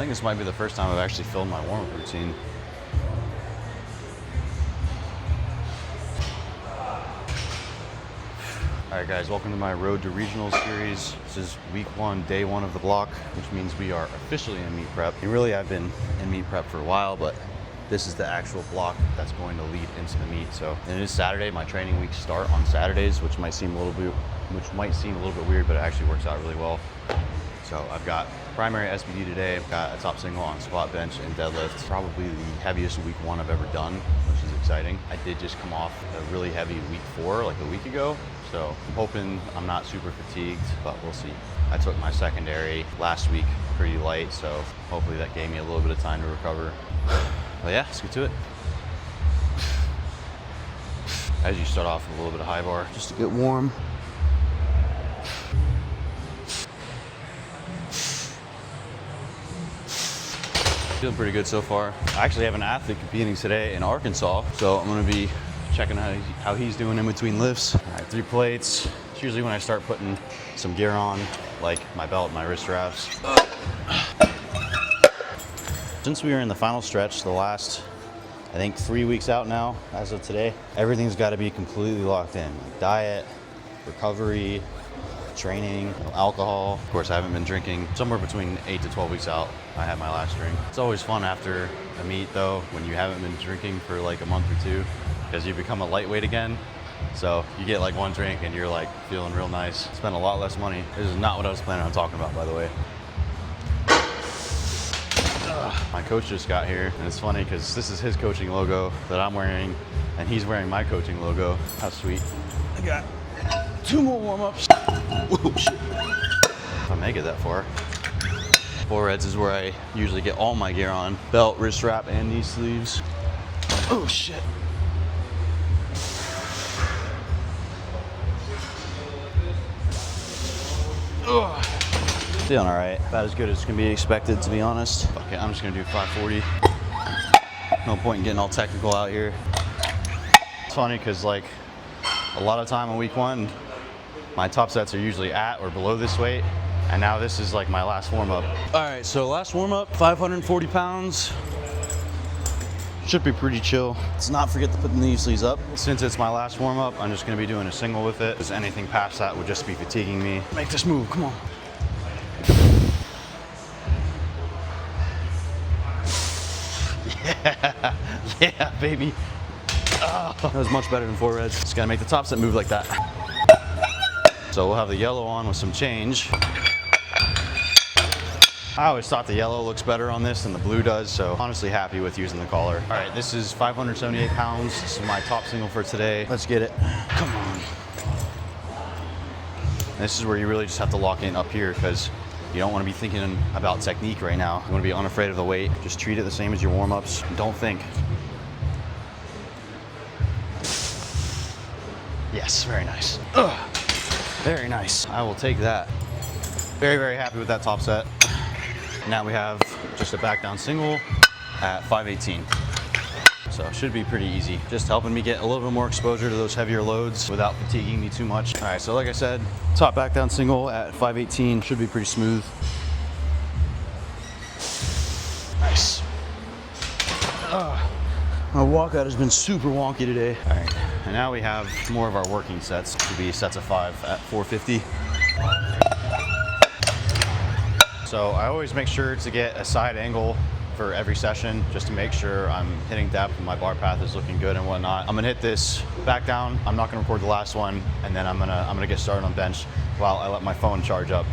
think this might be the first time I've actually filmed my warm-up routine. All right, guys, welcome to my Road to Regionals series. This is week 1, day 1 of the block, which means we are officially in meet prep. And really, I've been in meet prep for a while, but this is the actual block that's going to lead into the meet. So, and it is Saturday. My training weeks start on Saturdays, which might seem a little bit weird, but it actually works out really well. So I've got primary SBD today. I've got a top single on squat, bench, and deadlift. Probably the heaviest week 1 I've ever done, which is exciting. I did just come off a really heavy week 4, like a week ago. So I'm hoping I'm not super fatigued, but we'll see. I took my secondary last week pretty light, so hopefully that gave me a little bit of time to recover. But yeah, let's get to it. As you start off with a little bit of high bar, just to get warm. Feeling pretty good so far. I actually have an athlete competing today in Arkansas, so I'm gonna be checking how he's doing in between lifts. All right, 3 plates. It's usually when I start putting some gear on, like my belt, my wrist straps. Since we are in the final stretch, the last, I think 3 weeks out now, as of today, everything's got to be completely locked in. Like diet, recovery, training, alcohol. Of course, I haven't been drinking. Somewhere between 8 to 12 weeks out, I had my last drink. It's always fun after a meet though, when you haven't been drinking for like a month or 2, because you become a lightweight again. So you get like 1 drink and you're like feeling real nice. Spend a lot less money. This is not what I was planning on talking about, by the way. My coach just got here, and it's funny because this is his coaching logo that I'm wearing, and he's wearing my coaching logo. How sweet. I got 2 more warm-ups. Whoa, shit. If I make it that far. Foreheads is where I usually get all my gear on. Belt, wrist strap, and knee sleeves. Oh shit. Ugh. Feeling all right. About as good as can be expected, to be honest. Okay, I'm just gonna do 540. No point in getting all technical out here. It's funny because like a lot of time in week 1, my top sets are usually at or below this weight, and now this is like my last warm up. All right, so last warm up, 540 pounds. Should be pretty chill. Let's not forget to put the knee sleeves up. Since it's my last warm up, I'm just gonna be doing a single with it, because anything past that would just be fatiguing me. Make this move, come on. Yeah, baby. Oh, that was much better than foreheads. Just gotta make the top set move like that. So we'll have the yellow on with some change. I always thought the yellow looks better on this than the blue does, so honestly happy with using the collar. All right, this is 578 pounds. This is my top single for today. Let's get it. Come on. This is where you really just have to lock in up here, because you don't want to be thinking about technique right now. You want to be unafraid of the weight. Just treat it the same as your warm-ups. Don't think. Yes, very nice. Ugh. Very nice. I will take that. Very, very happy with that top set. Now we have just a back down single at 518. So it should be pretty easy. Just helping me get a little bit more exposure to those heavier loads without fatiguing me too much. All right, so like I said, top back down single at 518 should be pretty smooth. Nice. My walkout has been super wonky today. All right, and now we have more of our working sets to be sets of 5 at 450. So I always make sure to get a side angle for every session, just to make sure I'm hitting depth and my bar path is looking good and whatnot. I'm gonna hit this back down. I'm not gonna record the last one, and then I'm gonna get started on bench while I let my phone charge up.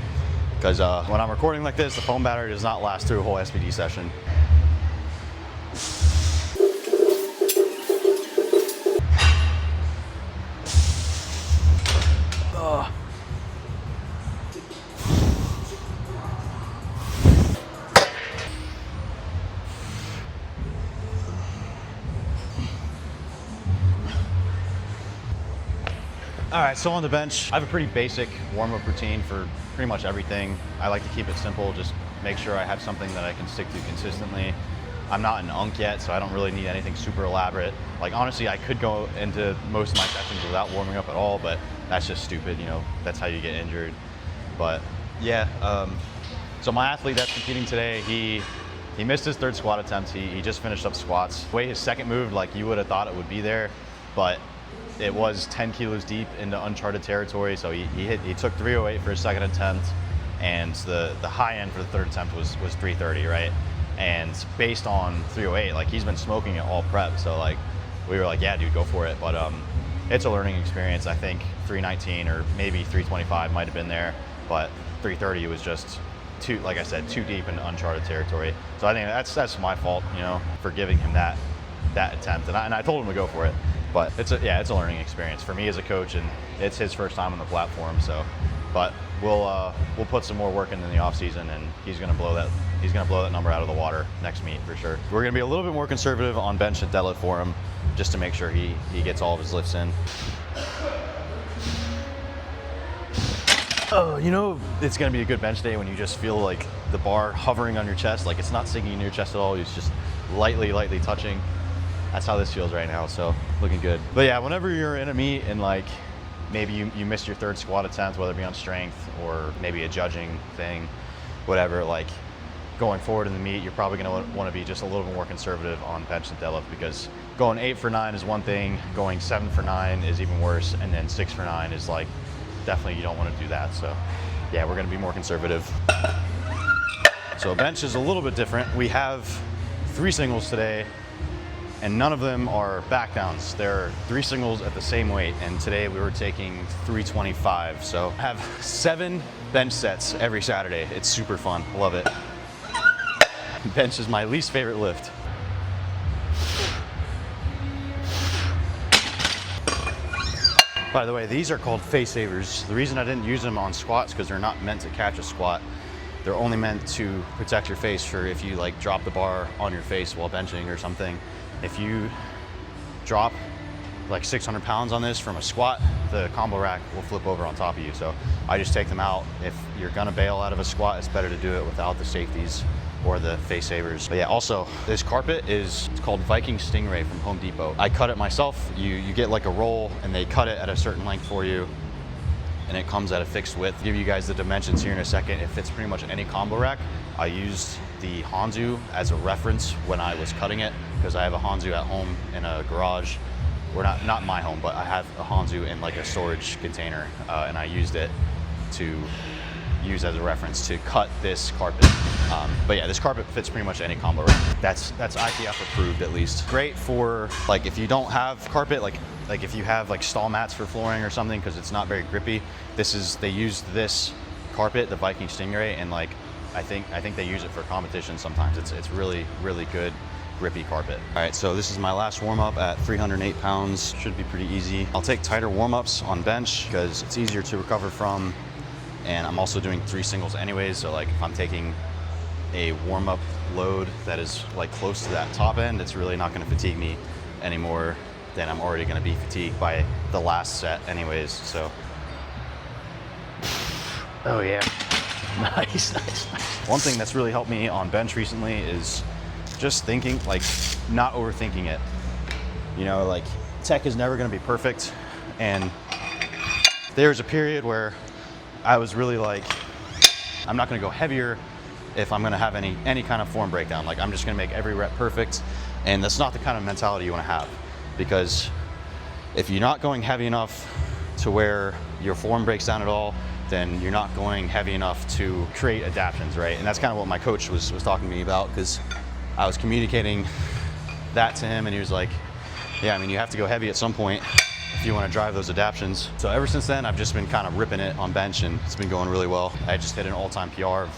Because when I'm recording like this, the phone battery does not last through a whole SBD session. All right, so on the bench, I have a pretty basic warm-up routine for pretty much everything. I like to keep it simple, just make sure I have something that I can stick to consistently. I'm not an unk yet, so I don't really need anything super elaborate. Like honestly, I could go into most of my sessions without warming up at all, but that's just stupid, you know, that's how you get injured. But yeah, so my athlete that's competing today, he He missed his third squat attempt. He just finished up squats. The way his second moved, like you would have thought it would be there, but it was 10 kilos deep into uncharted territory. So he took 308 for his second attempt, and the high end for the third attempt was 330, right? And based on 308, like he's been smoking it all prep. So like we were like, yeah, dude, go for it. But it's a learning experience. I think 319 or maybe 325 might have been there, but 330 was just too, like I said, too deep into uncharted territory. So I think that's my fault, you know, for giving him that attempt. And I told him to go for it. But it's a learning experience for me as a coach, and it's his first time on the platform. So, but we'll put some more work in the off season, and he's gonna blow that number out of the water next meet for sure. We're gonna be a little bit more conservative on bench and deadlift for him, just to make sure he gets all of his lifts in. Oh, you know, it's gonna be a good bench day when you just feel like the bar hovering on your chest, like it's not sinking in your chest at all. It's just lightly touching. That's how this feels right now, so looking good. But yeah, whenever you're in a meet and like maybe you missed your third squat attempt, whether it be on strength or maybe a judging thing, whatever, like going forward in the meet, you're probably gonna wanna be just a little bit more conservative on bench and deadlift, because going 8 for 9 is one thing, going 7 for 9 is even worse, and then 6 for 9 is like, definitely you don't wanna do that. So yeah, we're gonna be more conservative. So bench is a little bit different. We have 3 singles today, and none of them are back downs. They're 3 singles at the same weight, and today we were taking 325. So I have 7 bench sets every Saturday. It's super fun, love it. Bench is my least favorite lift. By the way, these are called face savers. The reason I didn't use them on squats because they're not meant to catch a squat. They're only meant to protect your face for if you like drop the bar on your face while benching or something. If you drop like 600 pounds on this from a squat, the combo rack will flip over on top of you. So I just take them out. If you're gonna bail out of a squat, it's better to do it without the safeties or the face savers. But yeah, also this carpet it's called Viking Stingray from Home Depot. I cut it myself. You get like a roll and they cut it at a certain length for you, and it comes at a fixed width. I'll give you guys the dimensions here in a second. It fits pretty much any combo rack. I used the Hansu as a reference when I was cutting it, because I have a Hansu at home in a garage. Or not my home, but I have a Hansu in like a storage container, and I used it to use as a reference to cut this carpet. But yeah, this carpet fits pretty much any combo rack. That's IPF approved at least. Great for like if you don't have carpet, like if you have like stall mats for flooring or something, because it's not very grippy. They use this carpet, the Viking Stingray, and like I think they use it for competition sometimes. It's really good grippy carpet. All right, so this is my last warm up at 308 pounds. Should be pretty easy. I'll take tighter warm ups on bench because it's easier to recover from, and I'm also doing 3 singles anyways. So like if I'm taking a warm up load that is like close to that top end, it's really not going to fatigue me anymore than I'm already going to be fatigued by the last set anyways. So oh yeah. Nice. One thing that's really helped me on bench recently is just thinking, like not overthinking it. You know, like tech is never gonna be perfect. And there's a period where I was really like, I'm not gonna go heavier if I'm gonna have any kind of form breakdown. Like I'm just gonna make every rep perfect. And that's not the kind of mentality you wanna have, because if you're not going heavy enough to where your form breaks down at all, then you're not going heavy enough to create adaptions, right? And that's kind of what my coach was talking to me about, because I was communicating that to him, and he was like, yeah, I mean, you have to go heavy at some point if you want to drive those adaptions. So ever since then, I've just been kind of ripping it on bench, and it's been going really well. I just hit an all-time PR of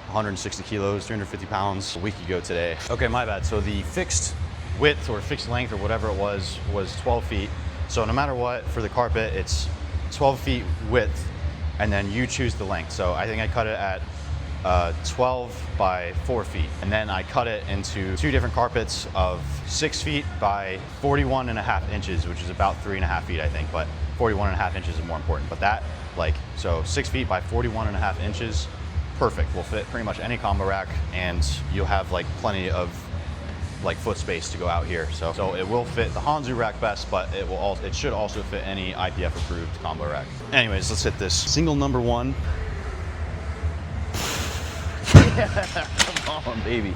160 kilos, 350 pounds a week ago today. Okay, my bad. So the fixed width or fixed length or whatever it was 12 feet. So no matter what, for the carpet, it's 12 feet width, and then you choose the length. So I think I cut it at 12 by 4 feet. And then I cut it into 2 different carpets of 6 feet by 41.5 inches, which is about 3.5 feet, I think, but 41.5 inches is more important. But that, like, so 6 feet by 41.5 inches, perfect. Will fit pretty much any combo rack, and you'll have like plenty of like foot space to go out here. So it will fit the Hansu rack best, but it should also fit any IPF approved combo rack. Anyways, let's hit this. Single number 1. Yeah, come on, baby.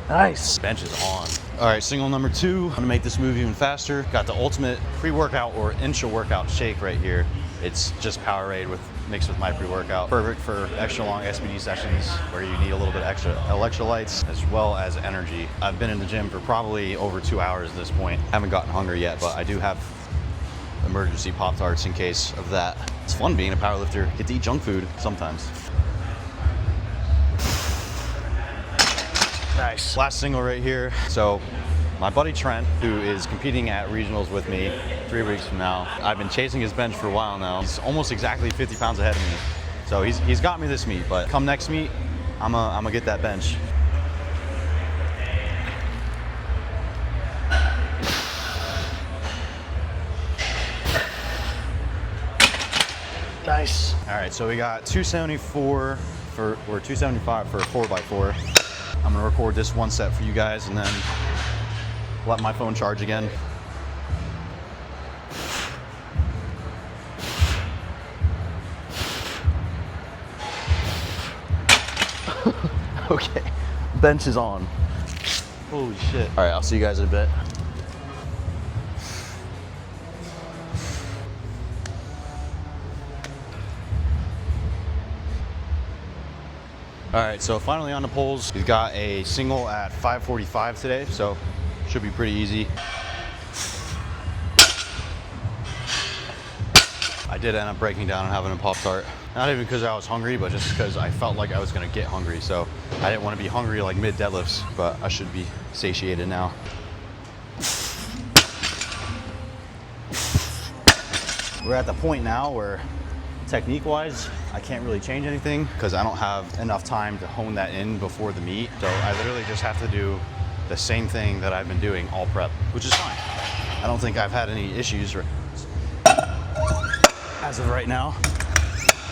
Nice. Bench is on. All right, single number 2. I'm gonna make this move even faster. Got the ultimate pre-workout or intra-workout shake right here. It's just Powerade mixed with my pre-workout. Perfect for extra long SBD sessions where you need a little bit extra electrolytes as well as energy. I've been in the gym for probably over 2 hours at this point. Haven't gotten hungry yet, but I do have emergency Pop-Tarts in case of that. It's fun being a powerlifter. Get to eat junk food sometimes. Nice. Last single right here. So my buddy Trent, who is competing at regionals with me 3 weeks from now, I've been chasing his bench for a while now. He's almost exactly 50 pounds ahead of me. So he's got me this meet, but come next meet, I'm gonna get that bench. Nice. All right, so we got 274 or 275 for a 4x4. I'm gonna record this one set for you guys and then let my phone charge again. Okay, bench is on. Holy shit. All right, I'll see you guys in a bit. All right, so finally on the poles. We've got a single at 545 today, so should be pretty easy. I did end up breaking down and having a Pop-Tart. Not even because I was hungry, but just because I felt like I was gonna get hungry. So I didn't want to be hungry like mid deadlifts, but I should be satiated now. We're at the point now where technique-wise, I can't really change anything because I don't have enough time to hone that in before the meet. So I literally just have to do the same thing that I've been doing all prep, which is fine. I don't think I've had any issues as of right now.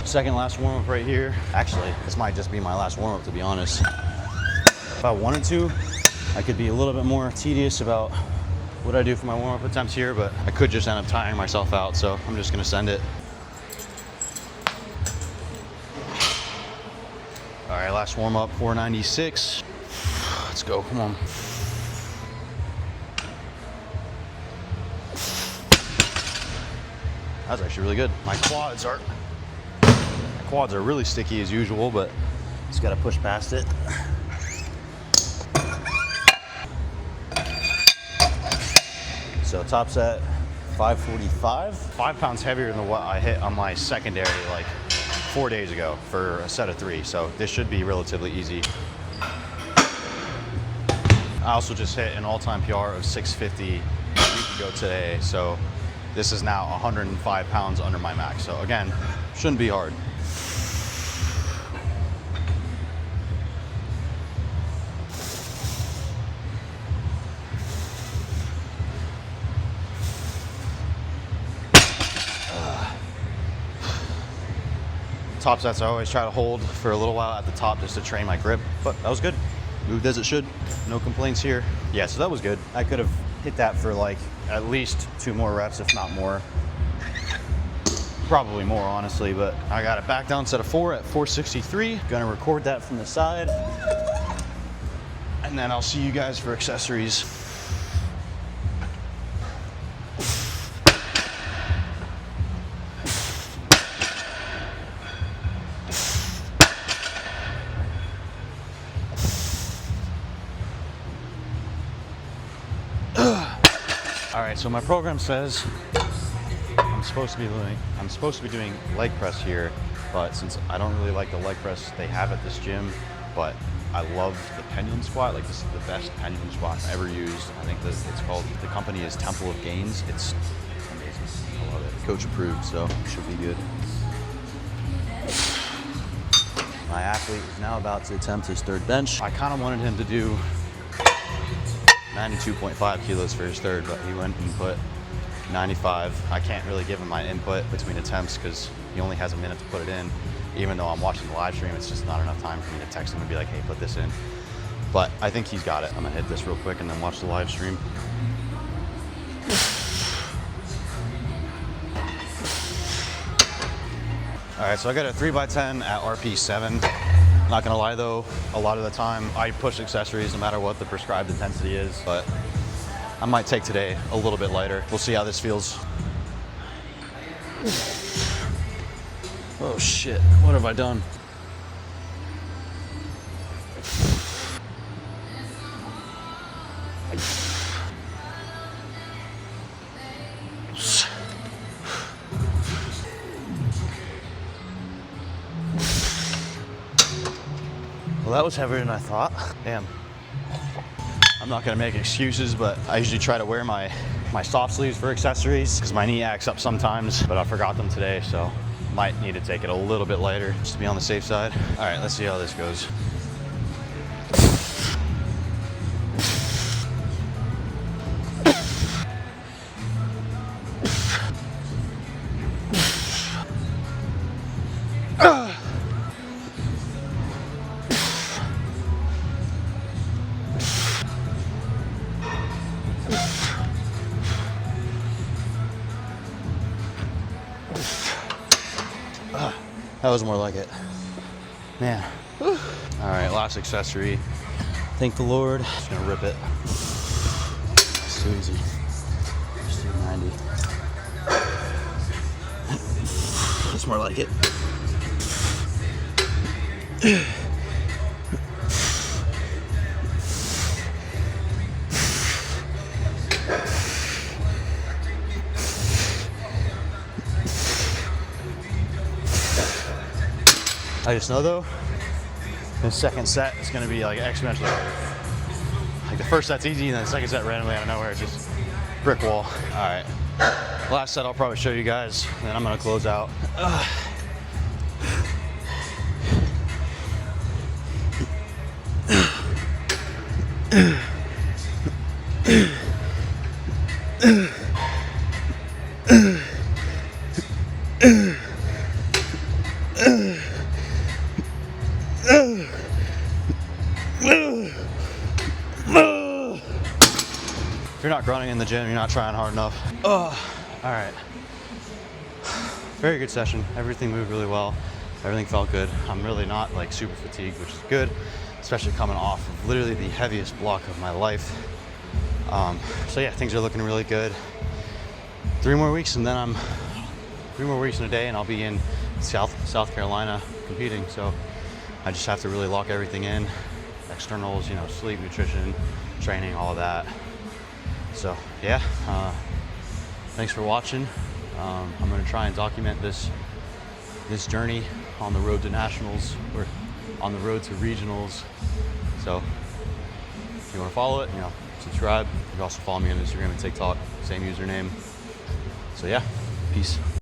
Second last warm-up right here. Actually, this might just be my last warm-up, to be honest. If I wanted to, I could be a little bit more tedious about what I do for my warm-up attempts here, but I could just end up tiring myself out, so I'm just gonna send it. All right, last warm-up, 496. Let's go, come on. That was actually really good. My quads are really sticky as usual, but just gotta push past it. So top set, 545. 5 pounds heavier than what I hit on my secondary like 4 days ago for a set of 3. So this should be relatively easy. I also just hit an all-time PR of 650 a week ago today. So this is now 105 pounds under my max. So again, shouldn't be hard. Top sets I always try to hold for a little while at the top just to train my grip, but that was good. Moved as it should. No complaints here. Yeah, so that was good. I could have hit that for like at least 2 more reps, if not more. Probably more, honestly, but I got it back down set of 4 at 463. Gonna record that from the side. And then I'll see you guys for accessories. All right, so my program says I'm supposed to be doing leg press here, but since I don't really like the leg press they have at this gym, but I love the pendulum squat. Like, this is the best pendulum squat I've ever used. I think this it's called, the company is Temple of Gains. It's amazing. I love it. Coach approved, so it should be good. My athlete is now about to attempt his 3rd bench. I kind of wanted him to do 92.5 kilos for his 3rd, but he went and put 95. I can't really give him my input between attempts because he only has a minute to put it in. Even though I'm watching the live stream, it's just not enough time for me to text him and be like, hey, put this in. But I think he's got it. I'm gonna hit this real quick and then watch the live stream. All right, so I got a 3x10 at RP7. Not gonna lie though, a lot of the time I push accessories no matter what the prescribed intensity is, but I might take today a little bit lighter. We'll see how this feels. Oh shit, what have I done? Well, that was heavier than I thought. Damn. I'm not gonna make excuses, but I usually try to wear my soft sleeves for accessories because my knee acts up sometimes, but I forgot them today, so might need to take it a little bit lighter just to be on the safe side. All right, let's see how this goes. That was more like it. Man. Whew. All right, last accessory. Thank the Lord. Just gonna rip it. It's too easy. Just do 90. That's more like it. I just know though, the second set is gonna be like exponentially harder. Like the first set's easy, and then the second set randomly out of nowhere, it's just brick wall. All right, last set I'll probably show you guys, and then I'm gonna close out. If you're not grunting in the gym, you're not trying hard enough. All right. Very good session. Everything moved really well. Everything felt good. I'm really not like super fatigued, which is good, especially coming off of literally the heaviest block of my life. So yeah, things are looking really good. 3 more weeks and then 3 more weeks in a day and I'll be in South Carolina competing. So I just have to really lock everything in. Externals, you know, sleep, nutrition, training, all of that. So yeah, thanks for watching. I'm gonna try and document this journey on the road to nationals or on the road to regionals. So if you wanna follow it, you know, subscribe. You can also follow me on Instagram and TikTok, same username. So yeah, peace.